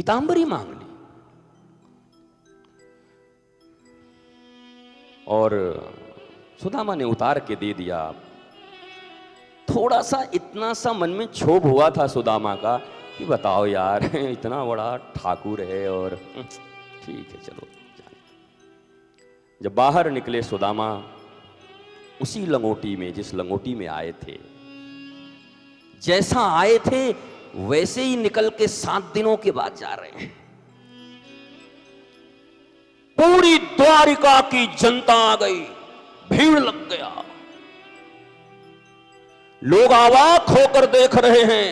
पीतांबरी मांग ली और सुदामा ने उतार के दे दिया। थोड़ा सा इतना सा मन में क्षोभ हुआ था सुदामा का कि बताओ यार, इतना बड़ा ठाकुर है और ठीक है चलो। जब बाहर निकले सुदामा उसी लंगोटी में, जिस लंगोटी में आए थे, जैसा आए थे वैसे ही निकल के 7 दिनों के बाद जा रहे हैं। पूरी द्वारिका की जनता आ गई, भीड़ लग गया, लोग अवाक होकर देख रहे हैं,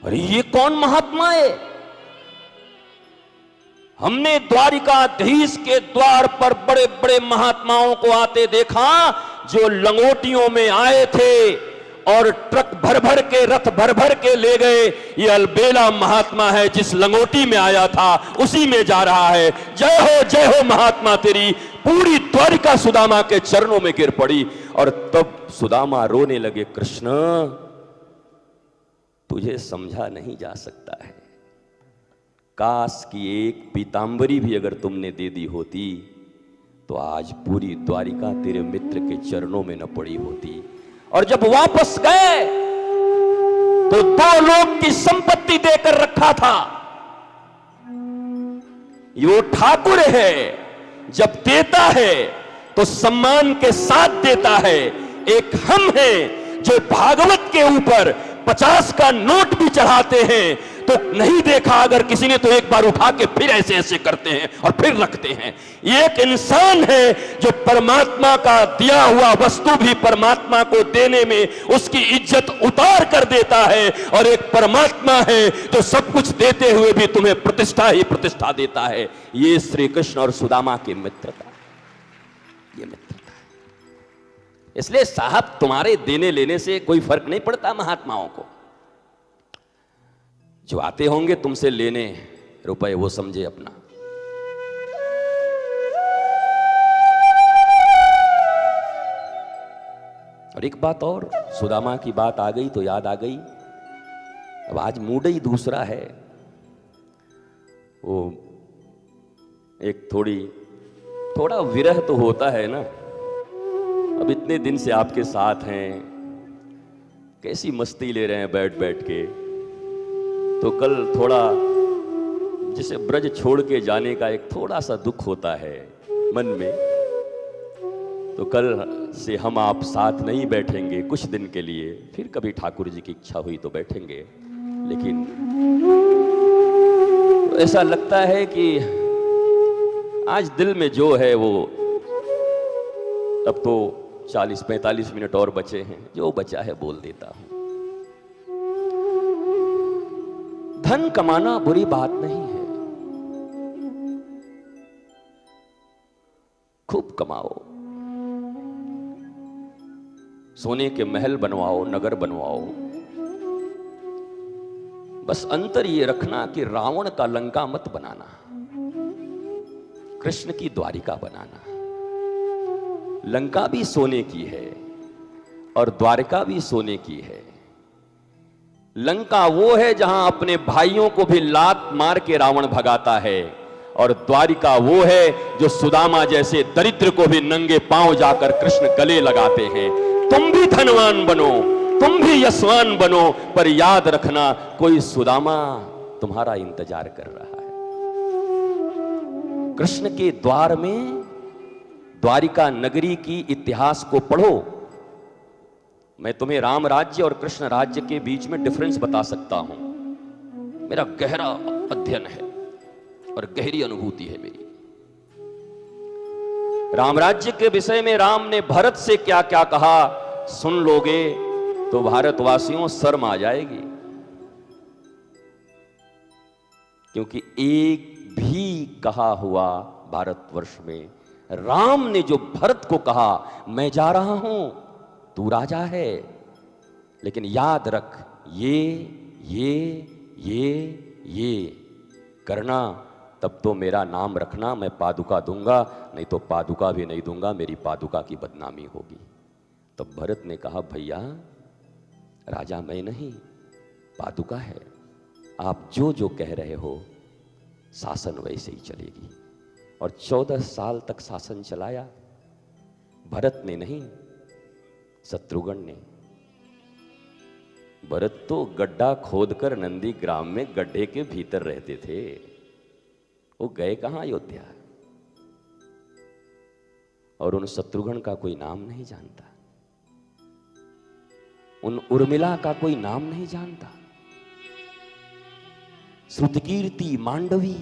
अरे ये कौन महात्मा है? हमने द्वारिकाधीश के द्वार पर बड़े बड़े महात्माओं को आते देखा जो लंगोटियों में आए थे और ट्रक भर भर के, रथ भर भर के ले गए। ये अलबेला महात्मा है, जिस लंगोटी में आया था उसी में जा रहा है। जय हो महात्मा तेरी। पूरी द्वारिका सुदामा के चरणों में गिर पड़ी और तब सुदामा रोने लगे, कृष्ण तुझे समझा नहीं जा सकता है, काश की एक पीतांबरी भी अगर तुमने दे दी होती तो आज पूरी द्वारिका तेरे मित्र के चरणों में न पड़ी होती। और जब वापस गए तो 2 लोग की संपत्ति देकर रखा था। ये वो ठाकुर है, जब देता है तो सम्मान के साथ देता है। एक हम हैं जो भागवत के ऊपर 50 का नोट भी चढ़ाते हैं तो नहीं देखा अगर किसी ने तो एक बार उठा के फिर ऐसे ऐसे करते हैं और फिर रखते हैं। एक इंसान है जो परमात्मा का दिया हुआ वस्तु भी परमात्मा को देने में उसकी इज्जत उतार कर देता है, और एक परमात्मा है जो सब कुछ देते हुए भी तुम्हें प्रतिष्ठा ही प्रतिष्ठा देता है। ये श्री कृष्ण और सुदामा की मित्रता, ये मित्रता है। इसलिए साहब तुम्हारे देने लेने से कोई फर्क नहीं पड़ता महात्माओं को। जो आते होंगे तुमसे लेने रुपए वो समझे अपना। और एक बात और, सुदामा की बात आ गई तो याद आ गई, अब आज मूड ही दूसरा है। वो एक थोड़ा विरह तो होता है ना। अब इतने दिन से आपके साथ हैं, कैसी मस्ती ले रहे हैं बैठ बैठ के, तो कल थोड़ा जैसे ब्रज छोड़ के जाने का एक थोड़ा सा दुख होता है मन में। तो कल से हम आप साथ नहीं बैठेंगे कुछ दिन के लिए, फिर कभी ठाकुर जी की इच्छा हुई तो बैठेंगे। लेकिन तो ऐसा लगता है कि आज दिल में जो है वो, अब तो 40-45 मिनट और बचे हैं, जो बचा है बोल देता हूं। धन कमाना बुरी बात नहीं है, खूब कमाओ, सोने के महल बनवाओ, नगर बनवाओ। बस अंतर ये रखना कि रावण का लंका मत बनाना, कृष्ण की द्वारिका बनाना। लंका भी सोने की है और द्वारिका भी सोने की है। लंका वो है जहां अपने भाइयों को भी लात मार के रावण भगाता है, और द्वारिका वो है जो सुदामा जैसे दरिद्र को भी नंगे पांव जाकर कृष्ण गले लगाते हैं। तुम भी धनवान बनो, तुम भी यशवान बनो, पर याद रखना कोई सुदामा तुम्हारा इंतजार कर रहा है। कृष्ण के द्वार में द्वारिका नगरी की इतिहास को पढ़ो। मैं तुम्हें राम राज्य और कृष्ण राज्य के बीच में डिफरेंस बता सकता हूं। मेरा गहरा अध्ययन है और गहरी अनुभूति है मेरी। राम राज्य के विषय में राम ने भरत से क्या क्या कहा सुन लोगे तो भारतवासियों शर्म आ जाएगी, क्योंकि एक भी कहा हुआ भारतवर्ष में राम ने जो भरत को कहा, मैं जा रहा हूं तू राजा है, लेकिन याद रख ये करना, तब तो मेरा नाम रखना, मैं पादुका दूंगा, नहीं तो पादुका भी नहीं दूंगा, मेरी पादुका की बदनामी होगी। तब भरत ने कहा भैया राजा मैं नहीं, पादुका है, आप जो जो कह रहे हो शासन वैसे ही चलेगी। और 14 साल तक शासन चलाया, भरत ने नहीं, शत्रुघ्न ने। भरत तो गड्ढा खोदकर नंदी ग्राम में गड्ढे के भीतर रहते थे, वो गए कहां अयोध्या। और उन शत्रुघ्न का कोई नाम नहीं जानता, उन उर्मिला का कोई नाम नहीं जानता। श्रुतकीर्ति, मांडवी,